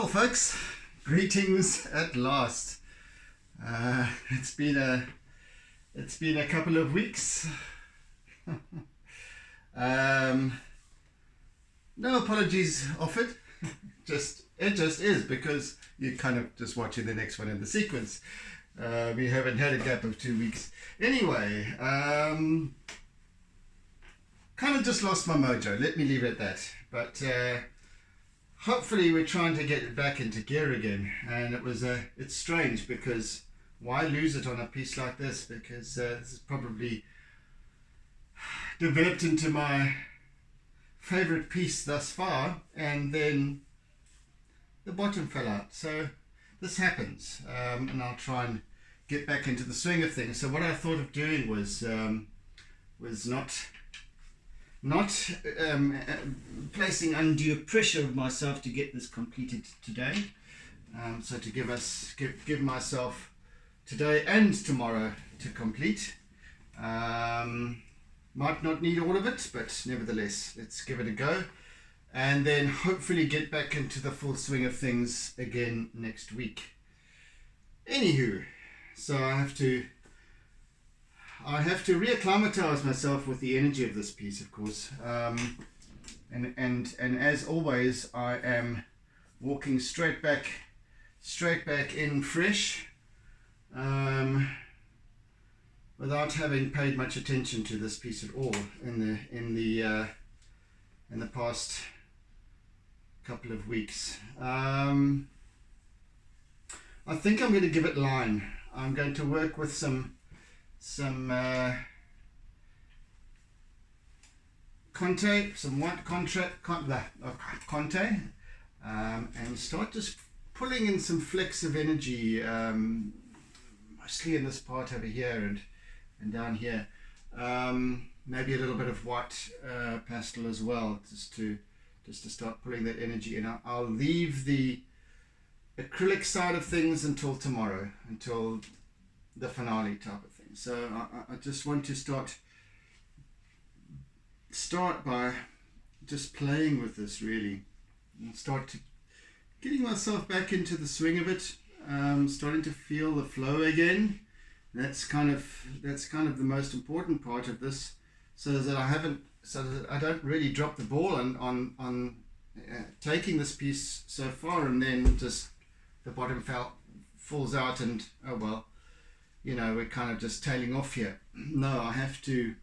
folks, greetings at last. It's been a couple of weeks. No apologies offered. It just is, because you're kind of just watching the next one in the sequence. We haven't had a gap of 2 weeks. Anyway, kind of just lost my mojo. Let me leave it at that. But hopefully we're trying to get it back into gear again. And it's strange, because why lose it on a piece like this? Because this is probably developed into my favorite piece thus far, and then the bottom fell out. So this happens, and I'll try and get back into the swing of things. So what I thought of doing was not placing undue pressure of myself to get this completed today. So to give myself today and tomorrow to complete. Might not need all of it, but nevertheless, let's give it a go, and then hopefully get back into the full swing of things again next week. Anywho, so I have to reacclimatize myself with the energy of this piece, of course, and as always, I am walking straight back in fresh, without having paid much attention to this piece at all in the past couple of weeks. I think I'm going to give it line. I'm going to work with some Conte, some white Conte, and start just pulling in some flecks of energy, mostly in this part over here and down here. Maybe a little bit of white pastel as well, just to start pulling that energy in. I'll leave the acrylic side of things until tomorrow, until the finale type of thing. So I just want to start by just playing with this, really, and start getting myself back into the swing of it, starting to feel the flow again. That's kind of the most important part of this, so that I don't really drop the ball on taking this piece so far, and then just the bottom falls out, and oh well, we're kind of just tailing off here. No, I have to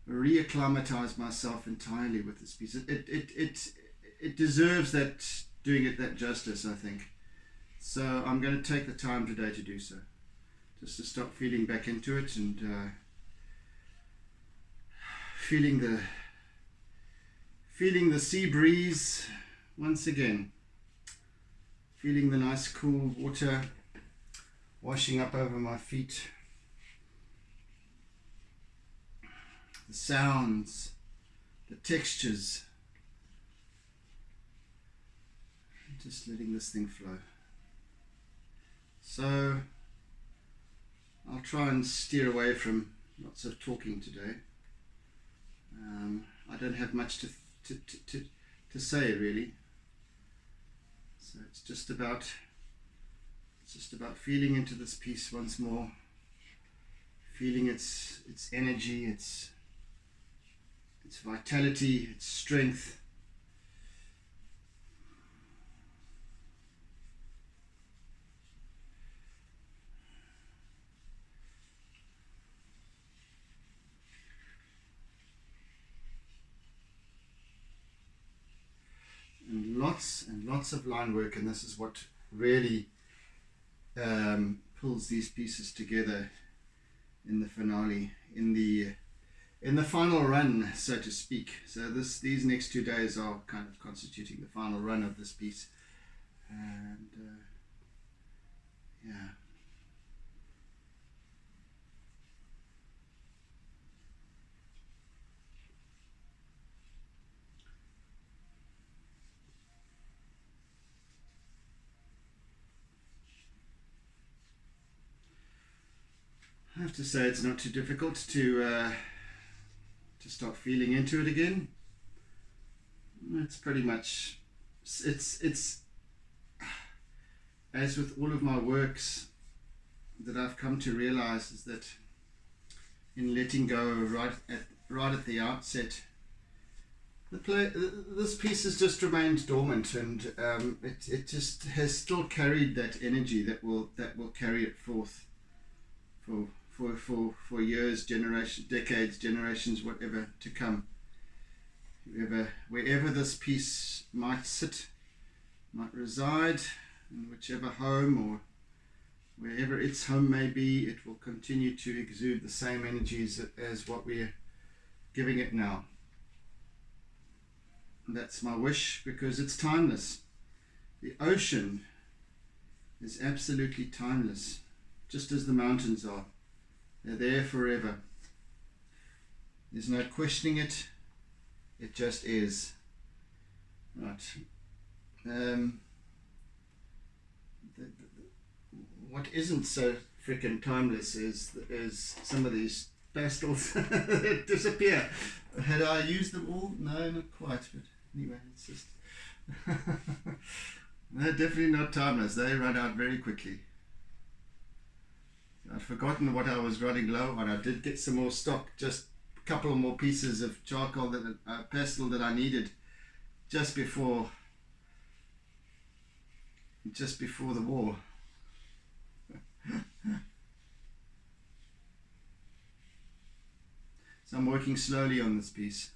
reacclimatize myself entirely with this piece. It deserves doing it that justice, I think. So I'm going to take the time today to do so, just to start feeling back into it, and feeling the sea breeze once again, feeling the nice cool water washing up over my feet, the sounds, the textures, just letting this thing flow. So I'll try and steer away from lots of talking today. I don't have much to say, really. So it's just about feeling into this piece once more, feeling its energy, its vitality, its strength. And lots of line work, and this is what really pulls these pieces together in the finale, in the final run, so to speak. So these next 2 days are kind of constituting the final run of this piece, and yeah. I have to say it's not too difficult to start feeling into it again. It's pretty much it's as with all of my works that I've come to realize is that in letting go right at the outset, this piece has just remained dormant, and it just has still carried that energy that will carry it forth for years, generations, decades, generations, whatever to come. Wherever this piece might sit, might reside, in whichever home or wherever its home may be, it will continue to exude the same energies as what we're giving it now. And that's my wish, because it's timeless. The ocean is absolutely timeless, just as the mountains are. They're there forever. There's no questioning it. It just is. Right. What isn't so freaking timeless is some of these pastels that disappear. Had I used them all? No, not quite. But anyway, it's just they're definitely not timeless. They run out very quickly. I'd forgotten what I was running low on. I did get some more stock, just a couple more pieces of charcoal pastel that I needed just before the war. So I'm working slowly on this piece.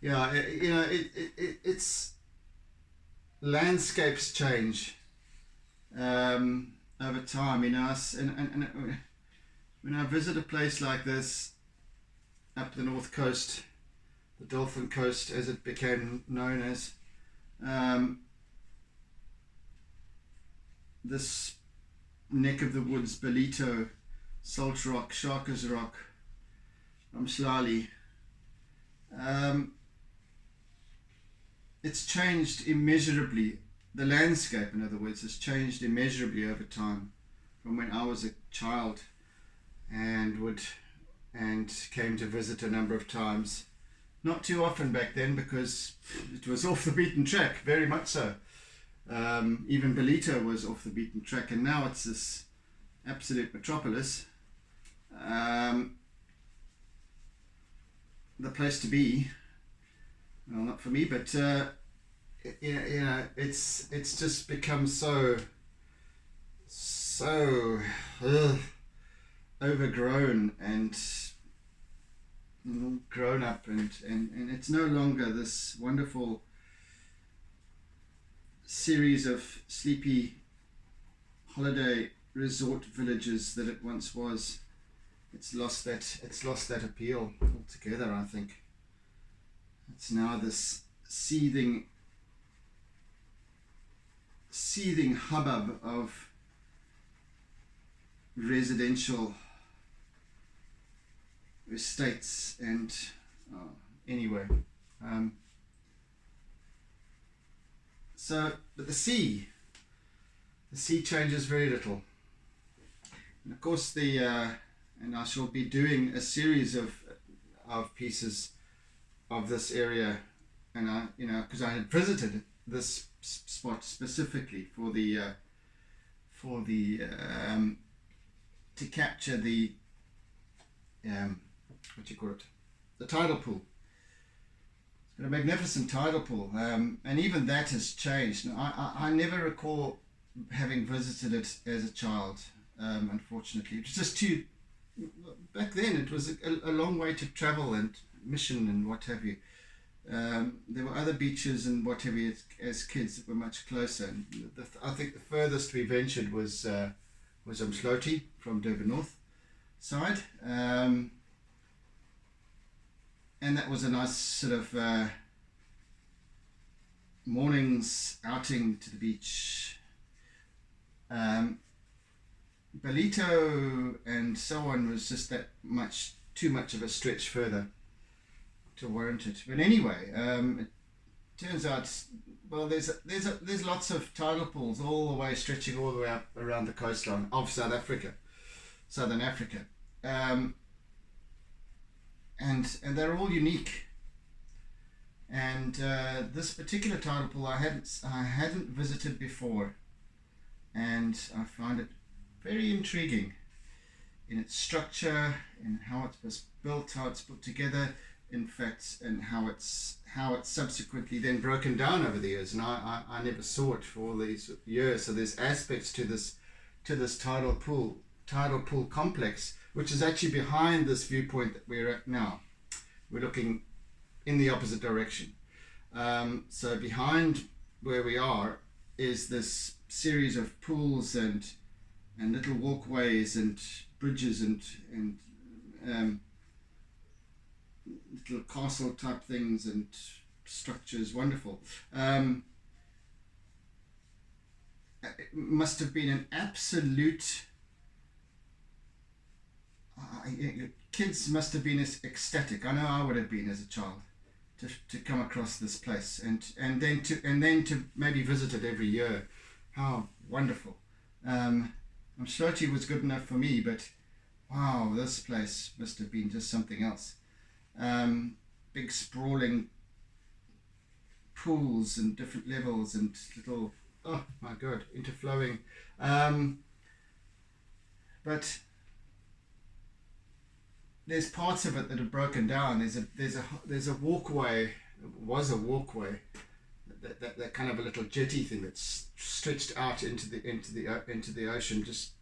Yeah, it's landscapes change over time, and when I visit a place like this up the north coast, the Dolphin Coast as it became known as, this neck of the woods, Ballito, Salt Rock, Shaka's Rock, Umhlali, it's changed immeasurably. The landscape, in other words, has changed immeasurably over time, from when I was a child and came to visit a number of times. Not too often back then, because it was off the beaten track, very much so. Even Ballito was off the beaten track, and now it's this absolute metropolis. The place to be. Well, not for me, but it's just become so overgrown and grown up, and it's no longer this wonderful series of sleepy holiday resort villages that it once was. It's lost that appeal altogether, I think. It's now this seething hubbub of residential estates, and anyway. But the sea changes very little. And of course and I shall be doing a series of pieces of this area, and because I had visited this spot specifically for the to capture the the tidal pool. It's got a magnificent tidal pool, and even that has changed. Now, I never recall having visited it as a child, unfortunately. It was just back then it was a long way to travel and mission and what have you. There were other beaches and what have you as kids that were much closer. And I think the furthest we ventured was Umhlali from Durban North side. And that was a nice sort of morning's outing to the beach. Ballito and so on was just too much of a stretch further to warrant it. But anyway, it turns out, well, there's lots of tidal pools all the way, stretching all the way up around the coastline of Southern Africa, and they're all unique. And this particular tidal pool I hadn't visited before, and I find it very intriguing in its structure, in how it was built, how it's put together, in fact, and how it's subsequently then broken down over the years. And I never saw it for all these years. So there's aspects to this tidal pool complex, which is actually behind this viewpoint that we're at now. We're looking in the opposite direction. So behind where we are is this series of pools and little walkways and bridges and little castle type things and structures. Wonderful. It must have been an absolute kids must have been ecstatic. I know I would have been as a child to come across this place and then to maybe visit it every year. How wonderful. I'm sure it was good enough for me, but wow, this place must have been just something else. Big sprawling pools and different levels and little, oh my god, interflowing. But there's parts of it that are broken down. There's a walkway. Was a walkway, that kind of a little jetty thing that's stretched out into the ocean, just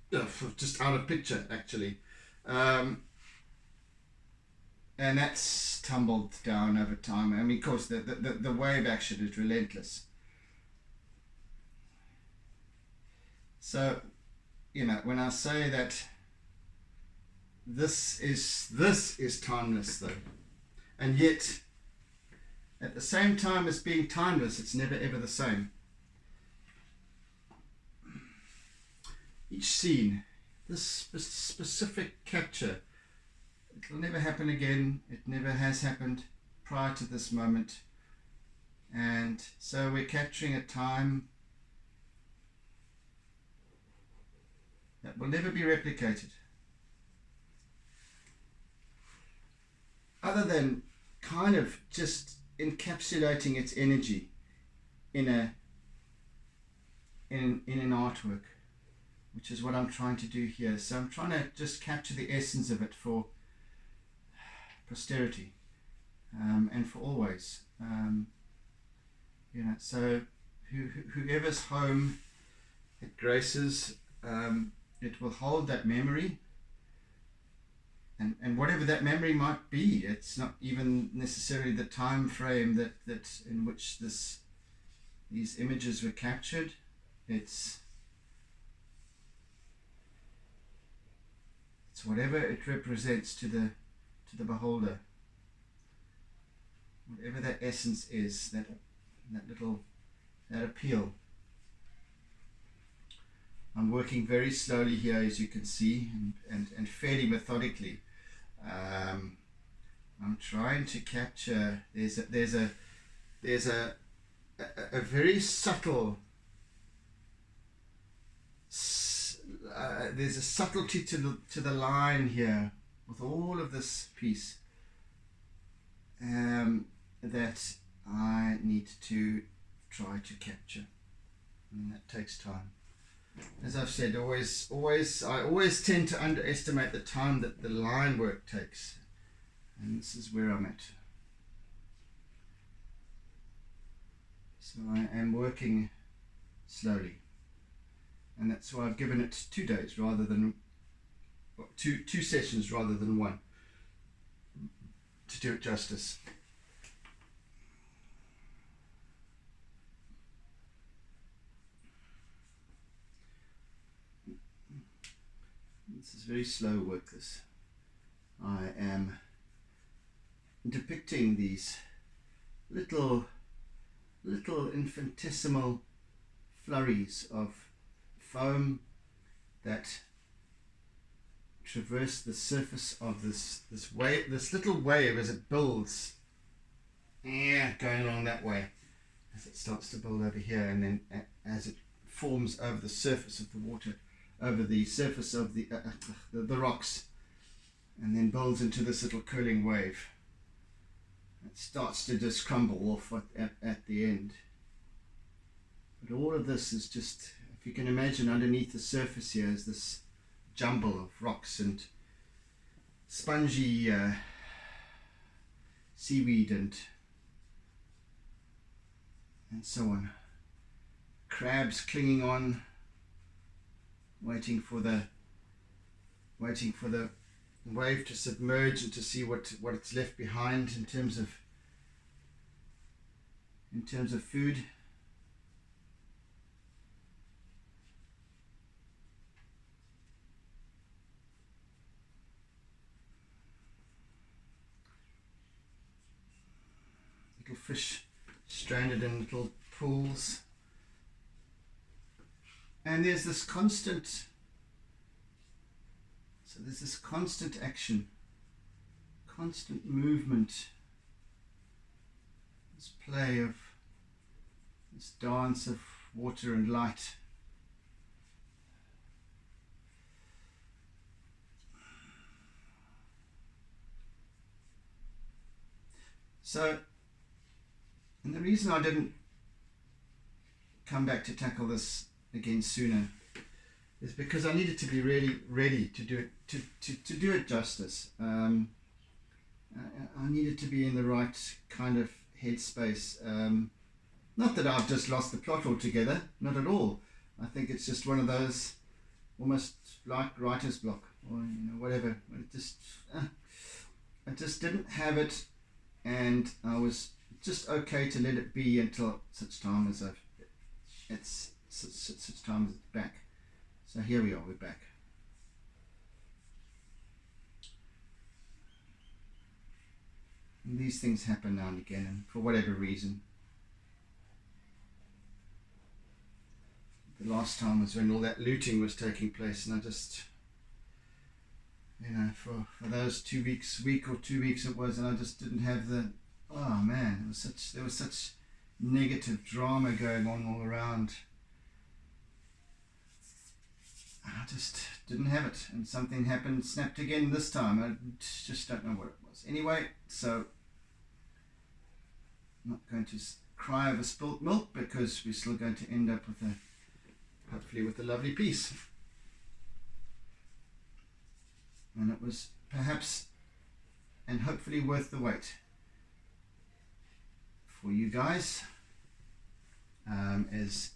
out of picture actually, and that's tumbled down over time. I mean, of course, the wave action is relentless. So, when I say that this is timeless though, and yet at the same time as being timeless, it's never ever the same. Each scene, this specific capture, it'll never happen again. It never has happened prior to this moment, and so we're capturing a time that will never be replicated, other than kind of just encapsulating its energy in an artwork, which is what I'm trying to do here. So I'm trying to just capture the essence of it for posterity, and for always. So whoever's home it graces, it will hold that memory. And whatever that memory might be, it's not even necessarily the time frame that in which these images were captured. It's whatever it represents to the beholder. Whatever that essence is, that appeal. I'm working very slowly here, as you can see, and fairly methodically. I'm trying to capture. There's a very subtle. There's a subtlety to the line here with all of this piece, that I need to try to capture, and that takes time. As I've said, I always tend to underestimate the time that the line work takes, and this is where I'm at. So I am working slowly, and that's why I've given it 2 days rather than two sessions rather than one, to do it justice. This is very slow work. This I am depicting these little infinitesimal flurries of foam that traverse the surface of this wave, this little wave as it builds, going along that way, as it starts to build over here, and then as it forms over the surface of the water, over the surface of the rocks, and then builds into this little curling wave. it starts to just crumble off at the end. But all of this is just, if you can imagine, underneath the surface here is this jumble of rocks and spongy seaweed and so on. Crabs clinging on, waiting for the wave to submerge and to see what it's left behind in terms of food. Little fish stranded in little pools. And there's this constant action, constant movement, this play of this dance of water and light. So, and the reason I didn't come back to tackle this again sooner is because I needed to be really ready to do it, to do it justice. I needed to be in the right kind of headspace. Not that I've just lost the plot altogether, not at all. I think it's just one of those, almost like writer's block, or whatever. I just didn't have it, and I was just okay to let it be until such time as such time as it's back. So here we are, we're back. And these things happen now and again, and for whatever reason. The last time was when all that looting was taking place, and I just, for those 2 weeks, week or 2 weeks it was, and I just didn't have the, oh man, there was such negative drama going on all around. I just didn't have it, and something happened, snapped again this time. I just don't know what it was. Anyway, so I'm not going to cry over spilt milk, because we're still going to end up with hopefully with a lovely piece. And it was perhaps and hopefully worth the wait for you guys as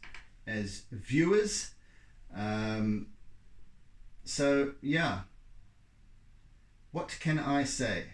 viewers. So yeah, what can I say?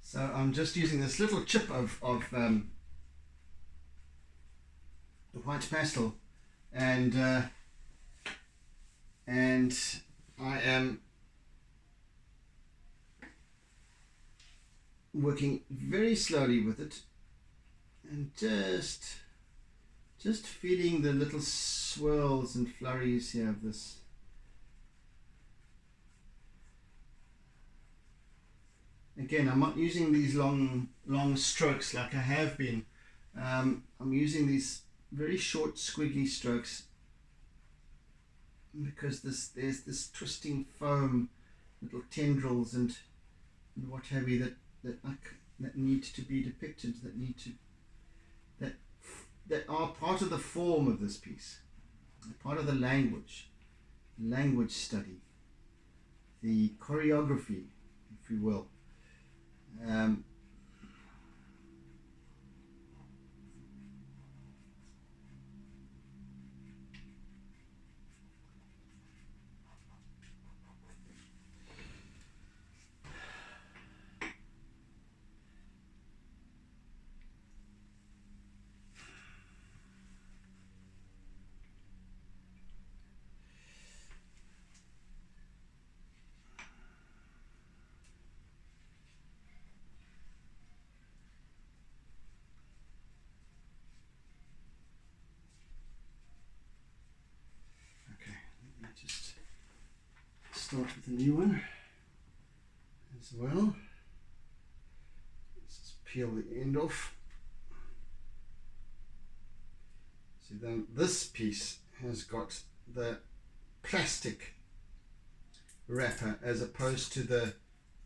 So I'm just using this little chip of the white pastel, and I am working very slowly with it, and just feeling the little swirls and flurries here of this. Again, I'm not using these long strokes like I have been. I'm using these very short squiggly strokes because there's this twisting foam, little tendrils and what have you that need to be depicted, that are part of the form of this piece, part of the language study, the choreography, if you will. start with a new one as well. Let's just peel the end off. So then this piece has got the plastic wrapper as opposed to the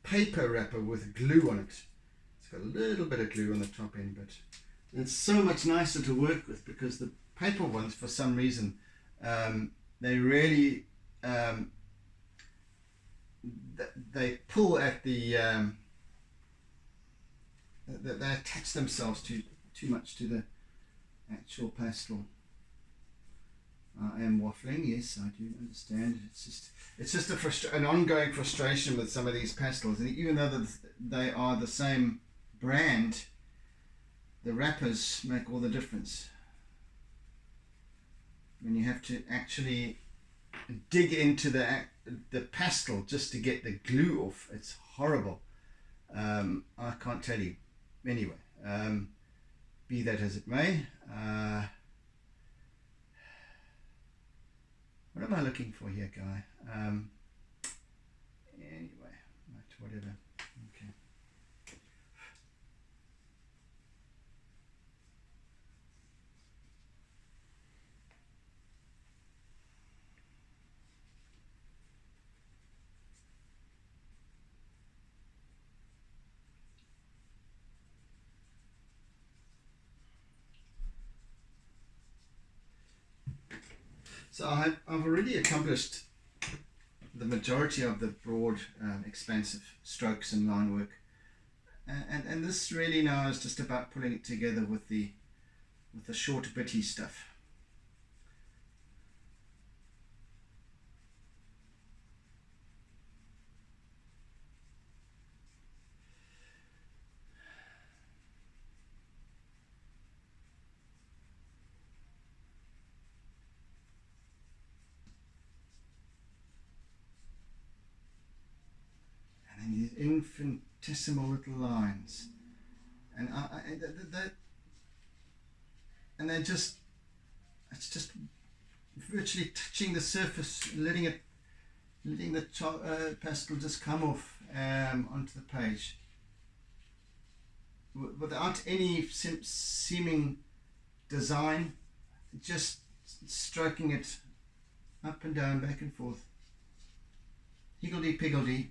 paper wrapper with glue on it. It's got a little bit of glue on the top end, but it's so much nicer to work with, because the paper ones, for some reason, they really they pull at the they attach themselves too much to the actual pastel. I am waffling, yes, I do understand. It's just an ongoing frustration with some of these pastels, and even though they are the same brand, the wrappers make all the difference. When you have to actually dig into the pastel just to get the glue off, it's horrible. I can't tell you. Anyway, be that as it may. What am I looking for here, Guy? Anyway, right, whatever. Okay. So I've already accomplished the majority of the broad, expansive strokes and line work, and this really now is just about pulling it together with the short bitty stuff. These infinitesimal little lines, and they're just, it's just virtually touching the surface, letting the pastel just come off onto the page without any seeming design, just stroking it up and down, back and forth, higgledy-piggledy.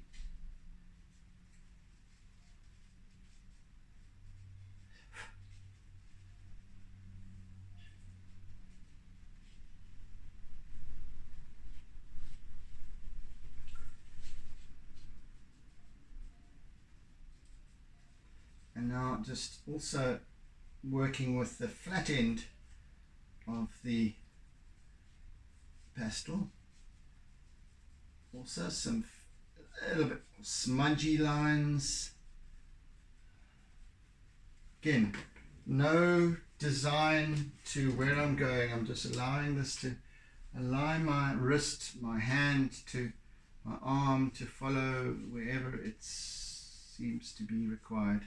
And now just also working with the flat end of the pastel. Also some a little bit smudgy lines. Again, no design to where I'm going. I'm just allowing this to allow my wrist, my hand, to my arm to follow wherever it seems to be required.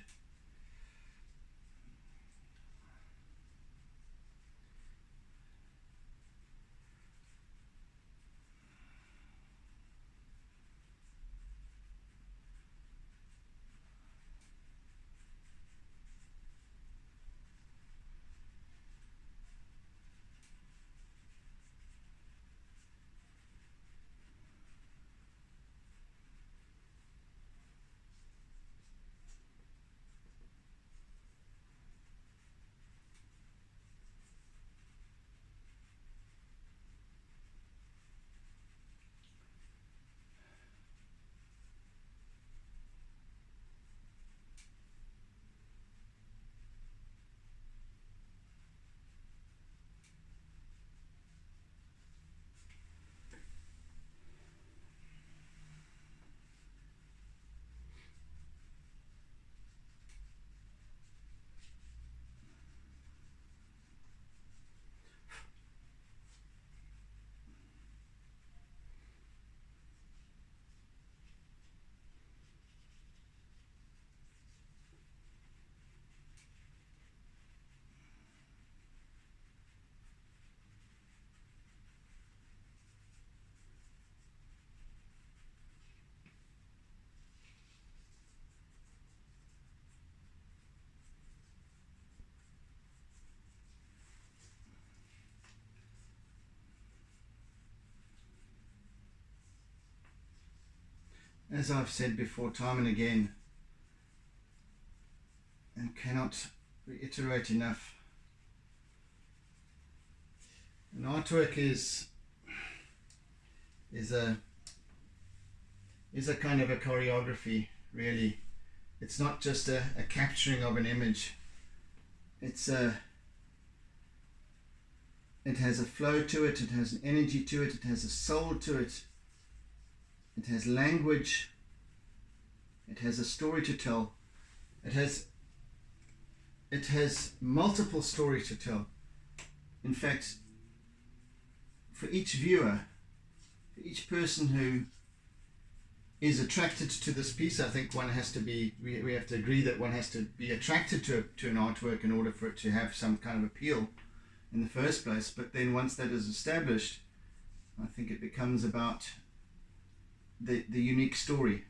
as I've said before time and again, and cannot reiterate enough, an artwork is a kind of a choreography, really. It's not just a capturing of an image. It has a flow to it, it has an energy to it, it has a soul to it, it has language, it has a story to tell, it has multiple stories to tell. In fact, for each viewer, for each person who is attracted to this piece, I think one has to be, we have to agree that one has to be attracted to an artwork in order for it to have some kind of appeal in the first place. But then once that is established, I think it becomes about the unique story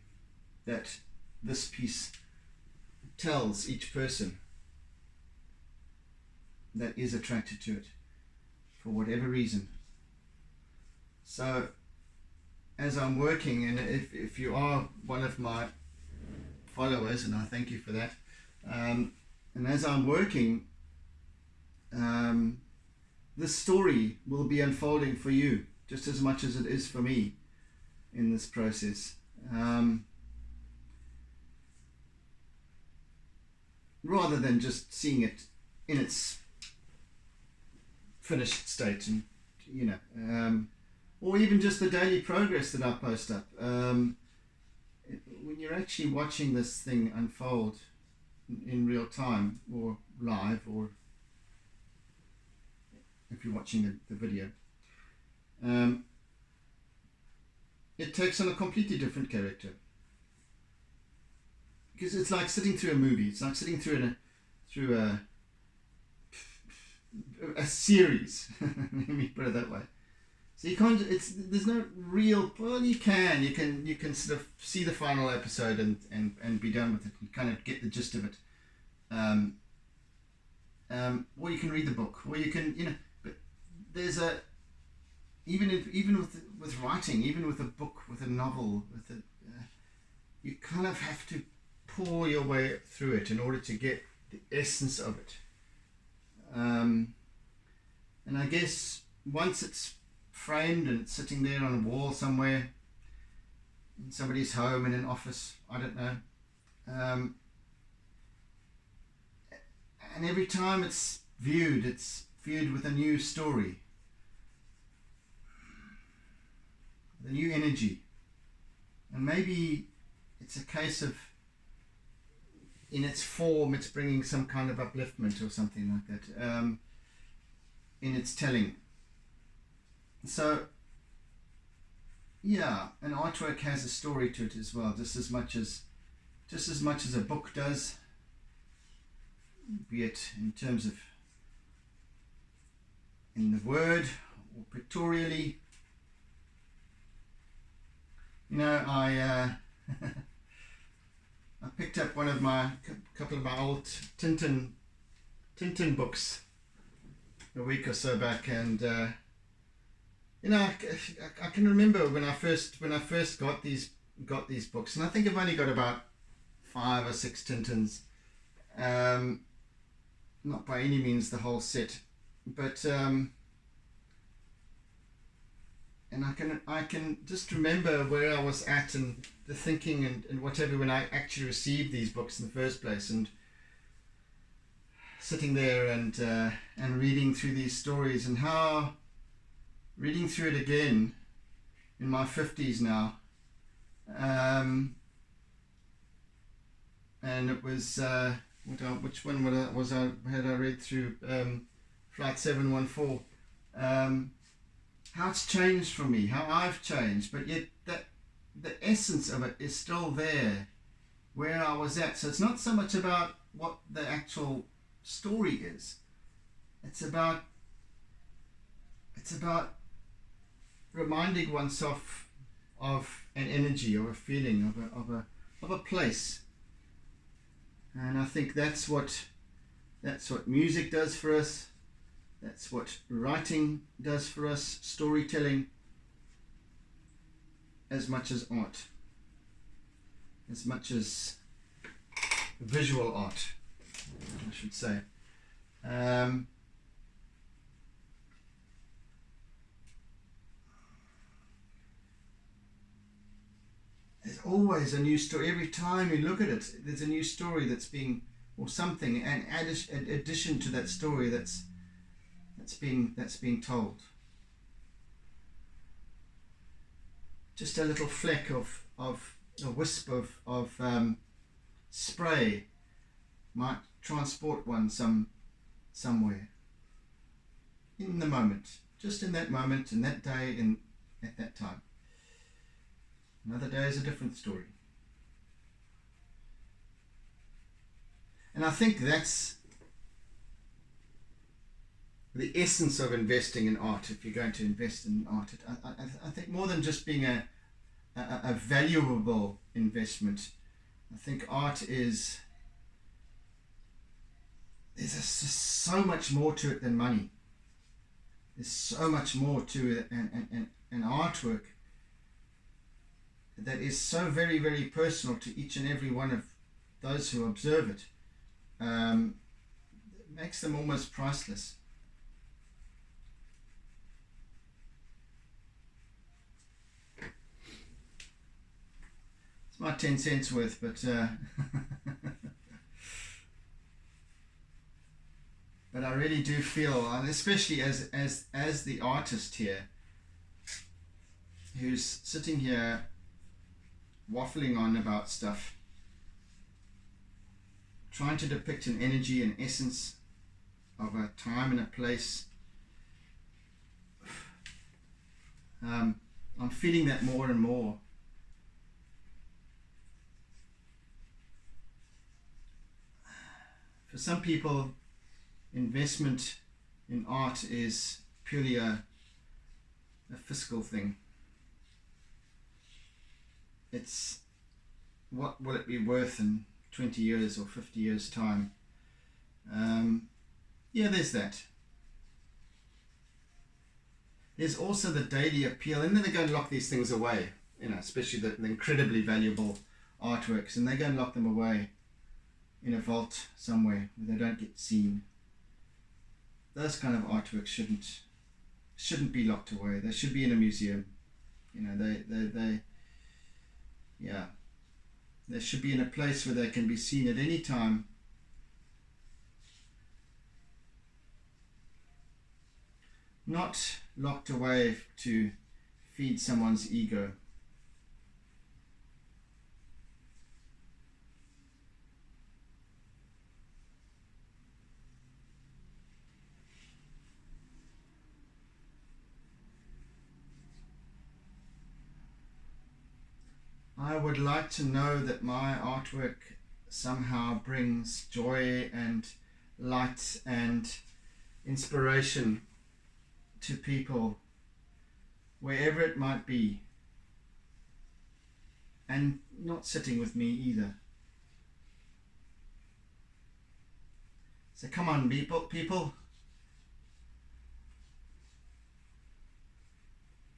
that this piece tells each person that is attracted to it for whatever reason. So as I'm working, and if you are one of my followers, and I thank you for that, and as I'm working, this story will be unfolding for you just as much as it is for me in this process. Rather than just seeing it in its finished state, and or even just the daily progress that I post up. When you're actually watching this thing unfold in real time, or live, or if you're watching the video, it takes on a completely different character. Because it's like sitting through a movie. It's like sitting through a series. Let me put it that way. So you can't. There's no real. Well, you can sort of see the final episode and be done with it. You kind of get the gist of it. Or you can read the book, or you can But there's even with writing, even with a book, with a novel, you kind of have to pour your way through it in order to get the essence of it. And I guess once it's framed and it's sitting there on a wall somewhere in somebody's home, in an office, I don't know, and every time it's viewed with a new story, the new energy, and maybe it's a case of, in its form, it's bringing some kind of upliftment or something like that, in its telling. So yeah, an artwork has a story to it as well, just as much as a book does, be it in terms of in the word or pictorially. I picked up couple of my old Tintin books a week or so back, and I can remember when I first got these books, and I think I've only got about 5 or 6 Tintins, not by any means the whole set, but and I can just remember where I was at and the thinking and whatever when I actually received these books in the first place, and sitting there and reading through these stories, and how reading through it again in my 50s now, and it was which one had I read through, Flight 714, how it's changed for me, how I've changed, but yet that the essence of it is still there where I was at. So it's not so much about what the actual story is, it's about reminding oneself of an energy, of a feeling, of a place. And I think that's what music does for us. That's what writing does for us, storytelling, as much as art. as much as visual art, I should say. There's always a new story. Every time you look at it, there's a new story that's being, or something, an addition to that story that's being told. Just a little fleck of a wisp of spray might transport one somewhere in the moment, just in that moment, in that day, at that time. Another day is a different story. And I think that's the essence of investing in art. If you're going to invest in art, I think more than just being a valuable investment, I think art is, there's so much more to it than money. There's so much more to it, and artwork that is so very, very personal to each and every one of those who observe it. It makes them almost priceless. It's my 10 cents worth, but but I really do feel, and especially as the artist here, who's sitting here waffling on about stuff, trying to depict an energy and essence of a time and a place. I'm feeling that more and more. For some people, investment in art is purely a fiscal thing. It's what will it be worth in 20 years or 50 years time. Yeah, there's that. There's also the daily appeal, and then they go and lock these things away, especially the incredibly valuable artworks, and they go and lock them away in a vault somewhere where they don't get seen. Those kind of artworks shouldn't be locked away. They should be in a museum. They should be in a place where they can be seen at any time. Not locked away to feed someone's ego. I would like to know that my artwork somehow brings joy and light and inspiration to people, wherever it might be, and not sitting with me either. So come on, people,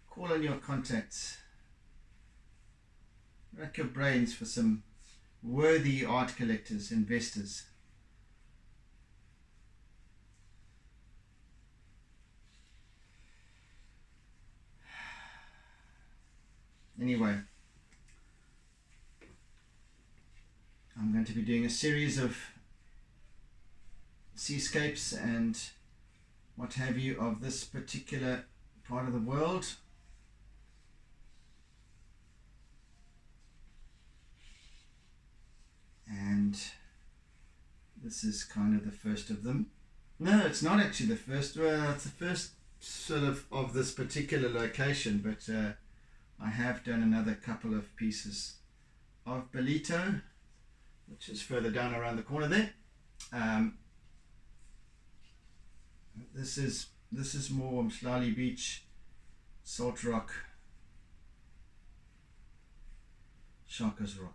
call on your contacts. Rack your brains for some worthy art collectors, investors. Anyway, I'm going to be doing a series of seascapes and what have you of this particular part of the world. And this is kind of the first of them. No, it's not actually the first. Well, it's the first sort of this particular location, but I have done another couple of pieces of Ballito, which is further down around the corner there. This is more Umhlali Beach, Salt Rock, Shaka's Rock.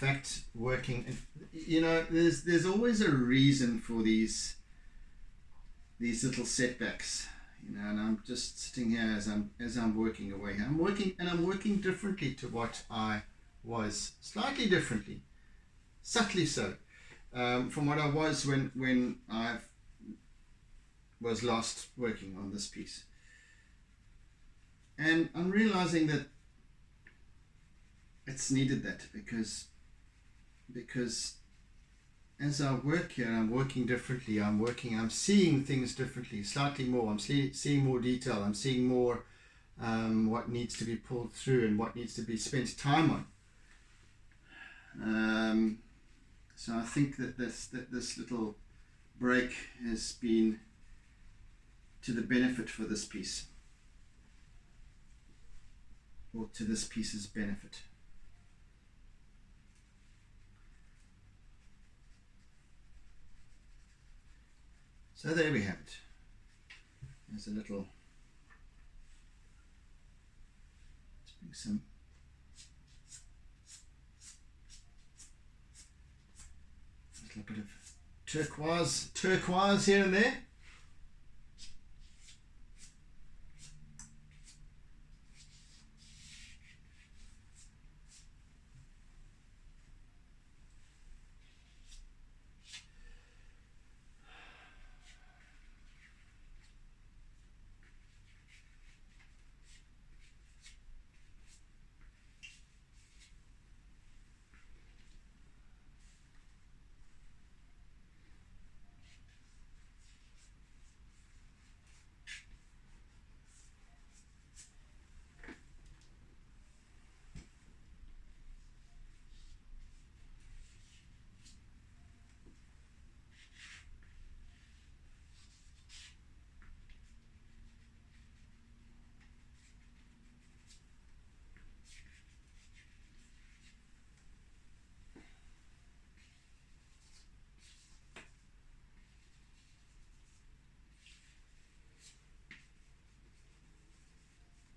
fact working. You know, there's always a reason for these little setbacks. You know, and I'm just sitting here as I'm working away. I'm working differently to what I was, slightly differently, subtly so, from what I was when I was last working on this piece. And I'm realizing that it's needed, that because as I work here, I'm working differently. I'm seeing things differently, slightly more. I'm seeing more detail. I'm seeing more what needs to be pulled through and what needs to be spent time on. So I think that this little break has been to the benefit for this piece, or to this piece's benefit. So there we have it. There's a little, let's bring some little bit of turquoise here and there.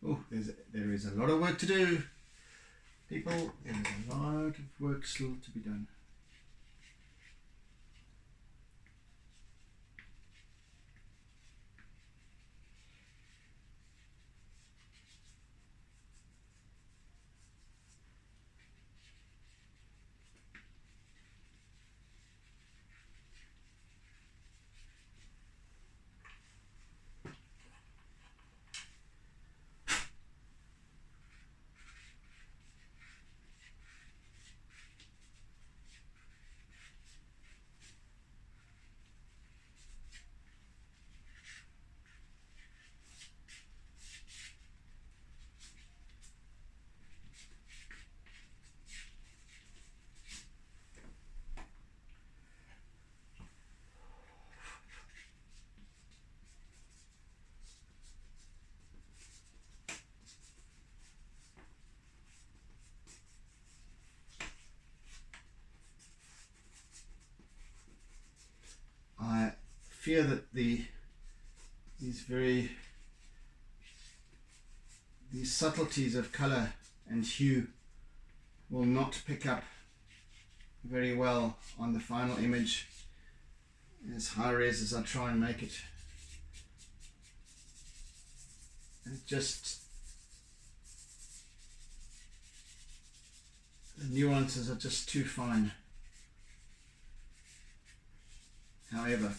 Oh, there is a lot of work to do, people. There is a lot of work still to be done. I fear that these subtleties of color and hue will not pick up very well on the final image, as high res as I try and make it. The nuances are just too fine. However,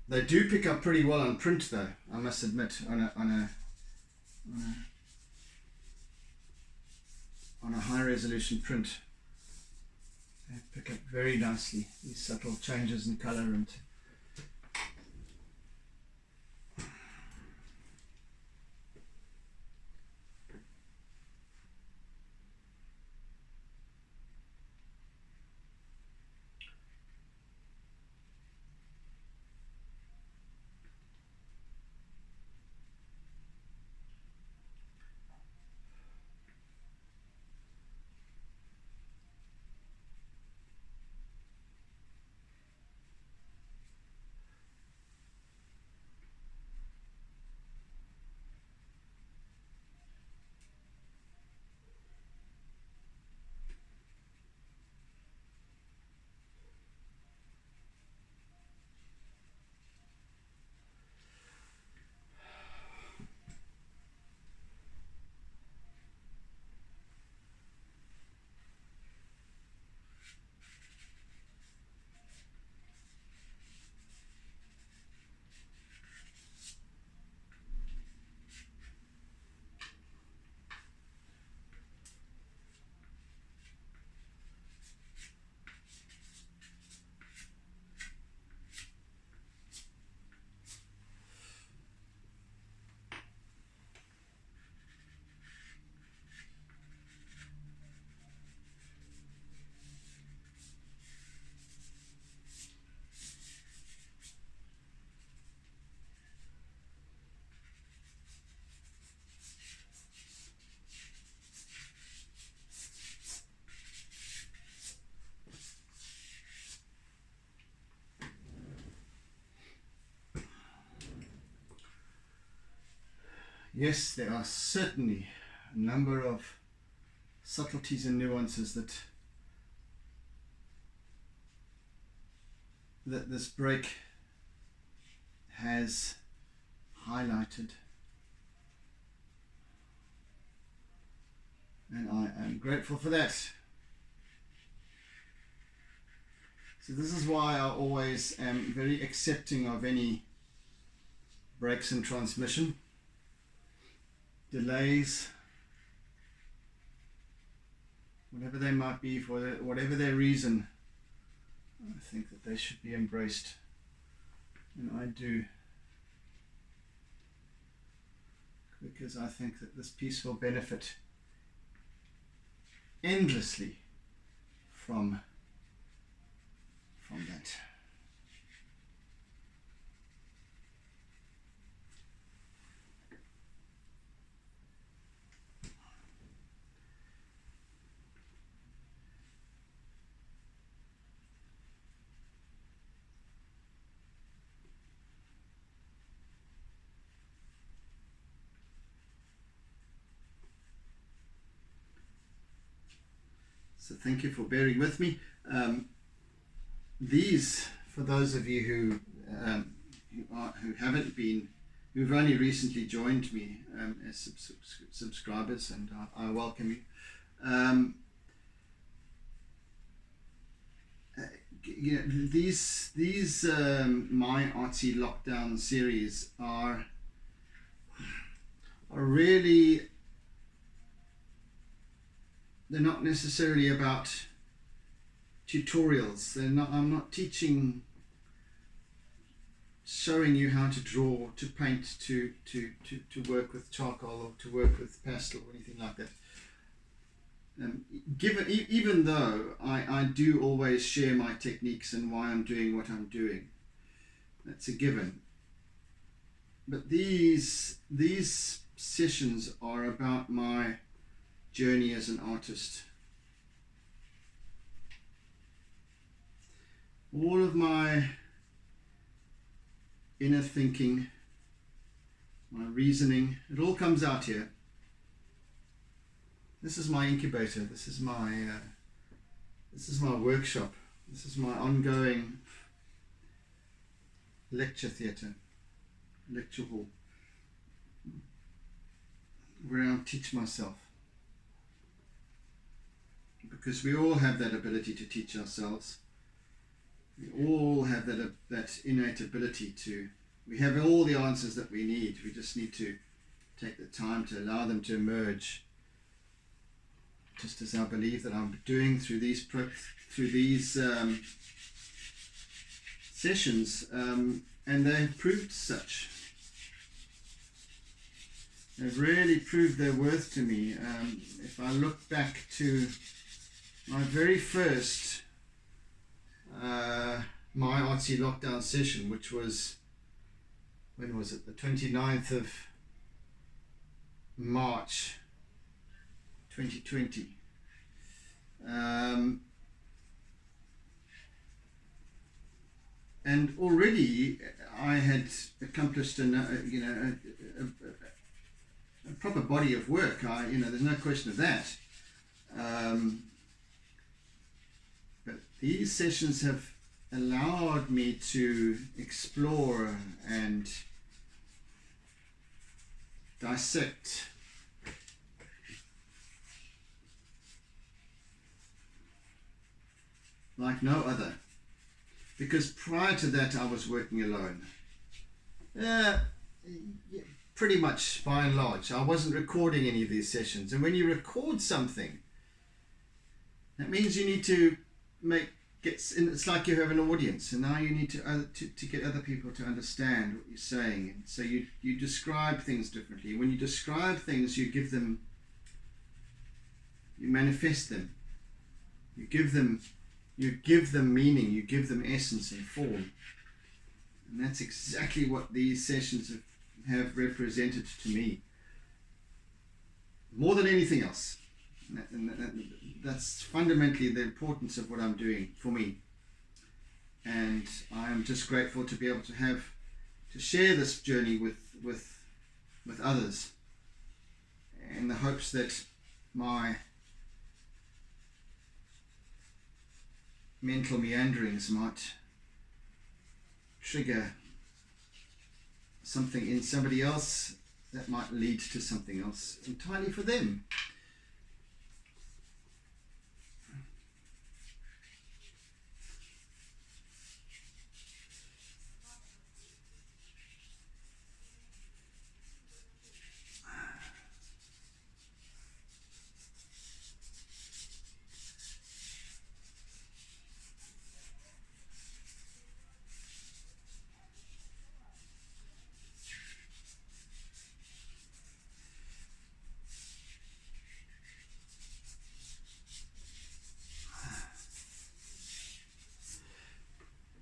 they do pick up pretty well on print, though, I must admit, on a high resolution print. They pick up very nicely these subtle changes in color and yes, there are certainly a number of subtleties and nuances that this break has highlighted, and I am grateful for that. So this is why I always am very accepting of any breaks in transmission, delays, whatever they might be, for whatever their reason. I think that they should be embraced, and I do, because I think that this piece will benefit endlessly from that. So thank you for bearing with me. These, for those of you who've only recently joined me as subscribers, and I welcome you. These my Artsy lockdown series are really, they're not necessarily about tutorials. I'm not teaching, showing you how to draw, to paint, to work with charcoal, or to work with pastel, or anything like that. Even though I do always share my techniques and why I'm doing what I'm doing, that's a given. But these sessions are about my journey as an artist. All of my inner thinking, my reasoning, it all comes out here. This is my incubator. This is my workshop. This is my ongoing lecture theatre, lecture hall, where I teach myself. Because we all have that ability to teach ourselves. We all have that innate ability to. We have all the answers that we need. We just need to take the time to allow them to emerge. Just as I believe that I'm doing through these sessions, and they've proved such. They've really proved their worth to me. If I look back to my very first my Artsy lockdown session, which was, when was it? The 29th of March 2020. And already I had accomplished a proper body of work. There's no question of that. But these sessions have allowed me to explore and dissect like no other. Because prior to that I was working alone. Pretty much by and large. I wasn't recording any of these sessions. And when you record something, that means you need to it's like you have an audience, and now you need to get other people to understand what you're saying. And so you describe things differently. When you describe things, you manifest them. You give them meaning, you give them essence and form. And that's exactly what these sessions have represented to me. More than anything else. And that's fundamentally the importance of what I'm doing for me. And I am just grateful to be able to share this journey with others. in the hopes that my mental meanderings might trigger something in somebody else that might lead to something else entirely for them.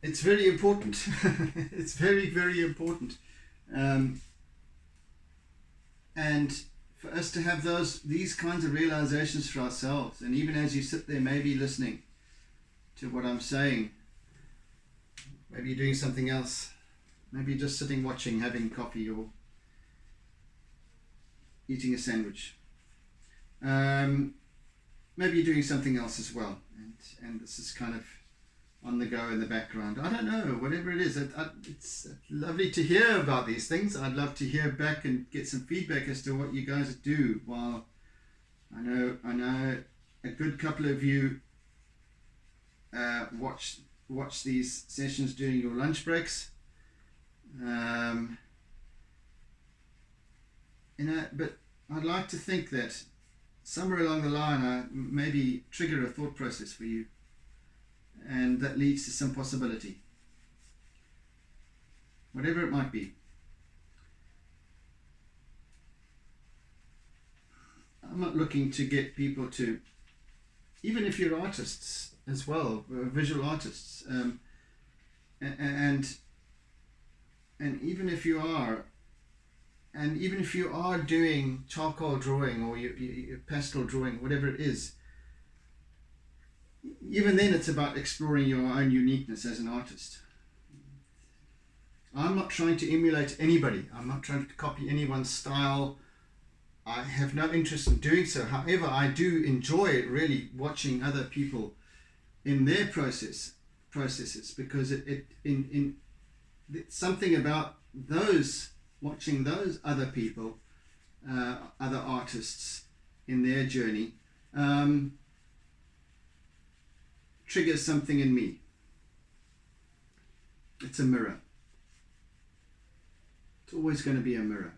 It's very important. It's very, very important. And for us to have these kinds of realizations for ourselves, and even as you sit there maybe listening to what I'm saying, maybe you're doing something else, maybe you're just sitting watching, having coffee or eating a sandwich. Maybe you're doing something else as well, and this is kind of on the go in the background. I don't know, whatever it is. It's lovely to hear about these things. I'd love to hear back and get some feedback as to what you guys do. While I know a good couple of you watch these sessions during your lunch breaks. But I'd like to think that somewhere along the line I maybe trigger a thought process for you, and that leads to some possibility, whatever it might be. I'm not looking to get people to, even if you're artists as well, visual artists, and even if you are, doing charcoal drawing or your pastel drawing, whatever it is, even then it's about exploring your own uniqueness as an artist. I'm not trying to emulate anybody. I'm not trying to copy anyone's style. I have no interest in doing so. However, I do enjoy really watching other people in their processes, because it's something about watching those other people, other artists in their journey, triggers something in me. It's a mirror. It's always going to be a mirror.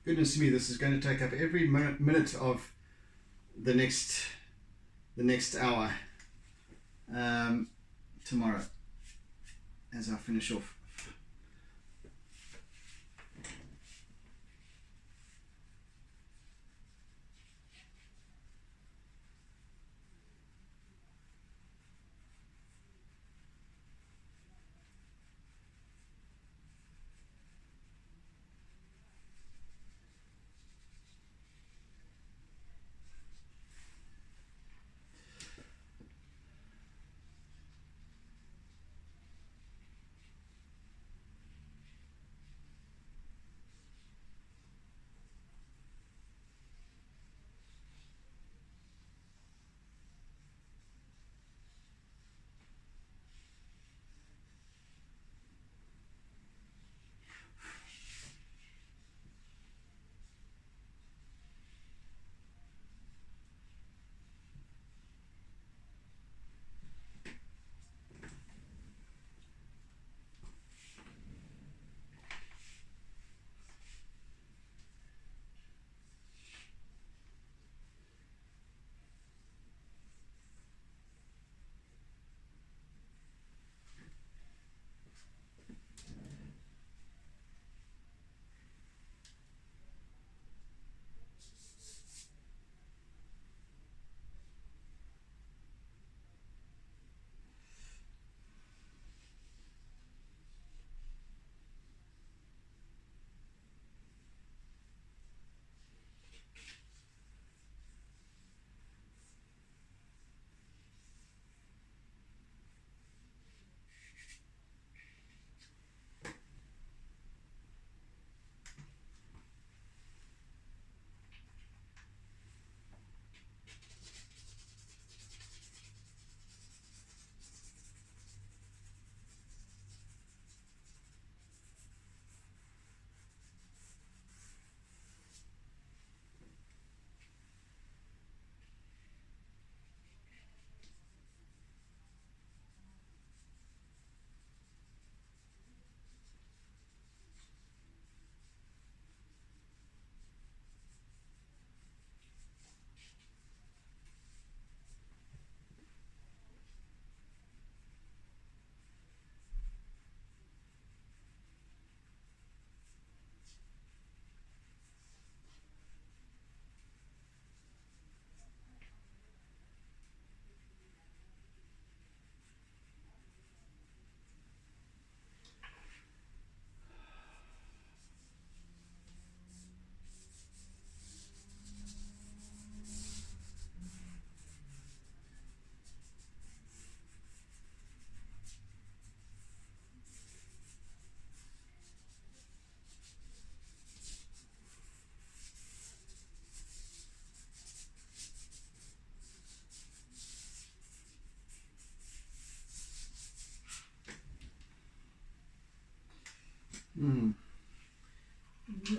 Goodness me, this is going to take up every minute of the next hour tomorrow as I finish off.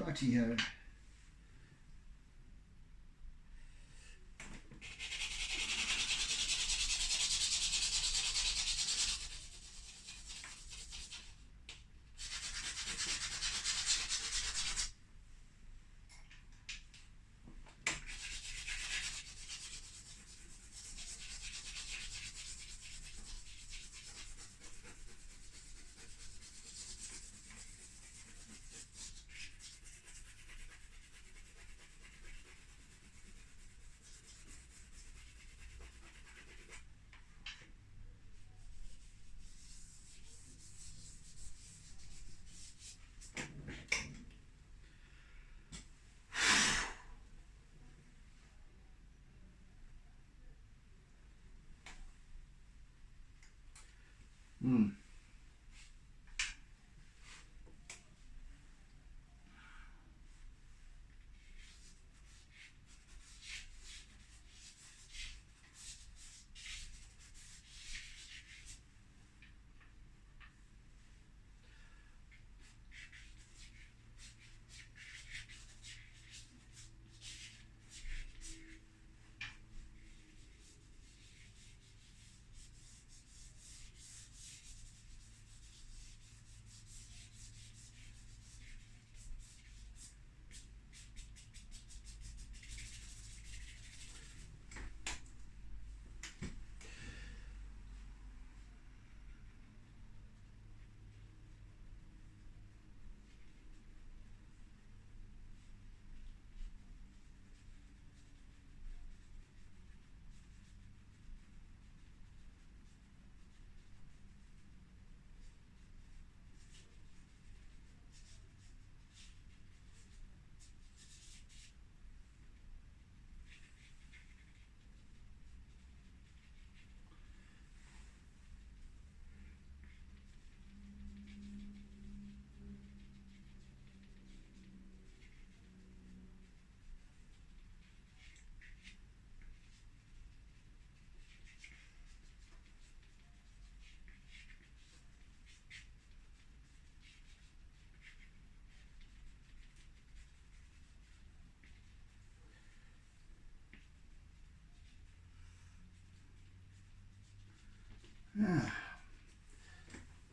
Righty-ho.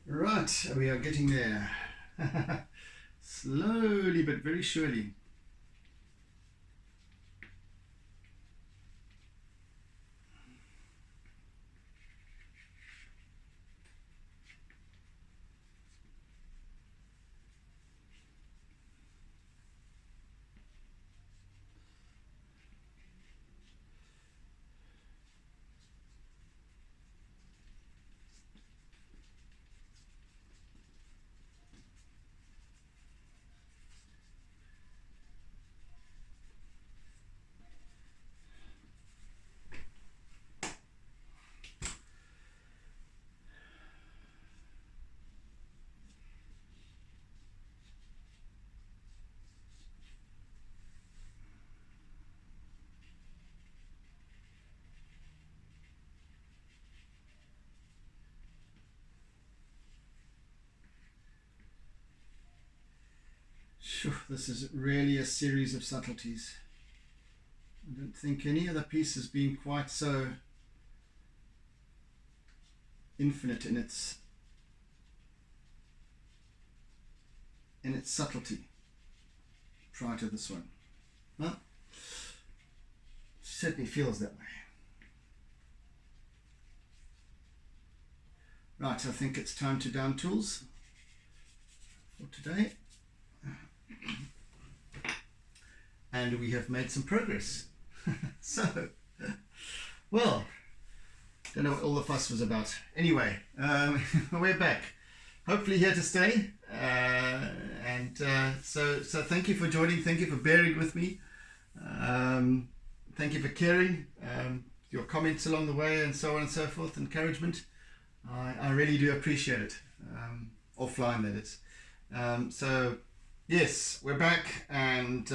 Right, we are getting there. Slowly but very surely. This is really a series of subtleties. I don't think any other piece has been quite so infinite in its subtlety prior to this one. Well, certainly feels that way. Right, I think it's time to down tools for today. And we have made some progress. So, well, don't know what all the fuss was about. Anyway, we're back. Hopefully here to stay. So thank you for joining. Thank you for bearing with me. Thank you for caring. Your comments along the way and so on and so forth. Encouragement. I really do appreciate it. Offline, that is. So, yes, we're back, and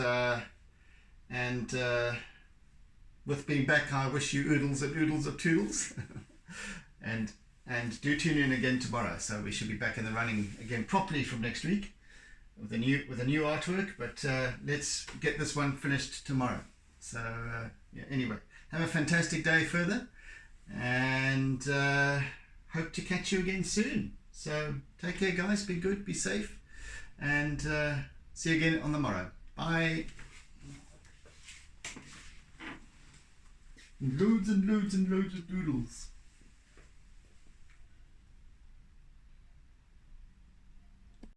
with being back, I wish you oodles and oodles of toodles, and do tune in again tomorrow. So we should be back in the running again properly from next week. with a new artwork, but let's get this one finished tomorrow. So yeah, anyway, have a fantastic day further, and hope to catch you again soon. So take care, guys. Be good, be safe, and see you again on the morrow. Bye. Loads and loads and loads of doodles.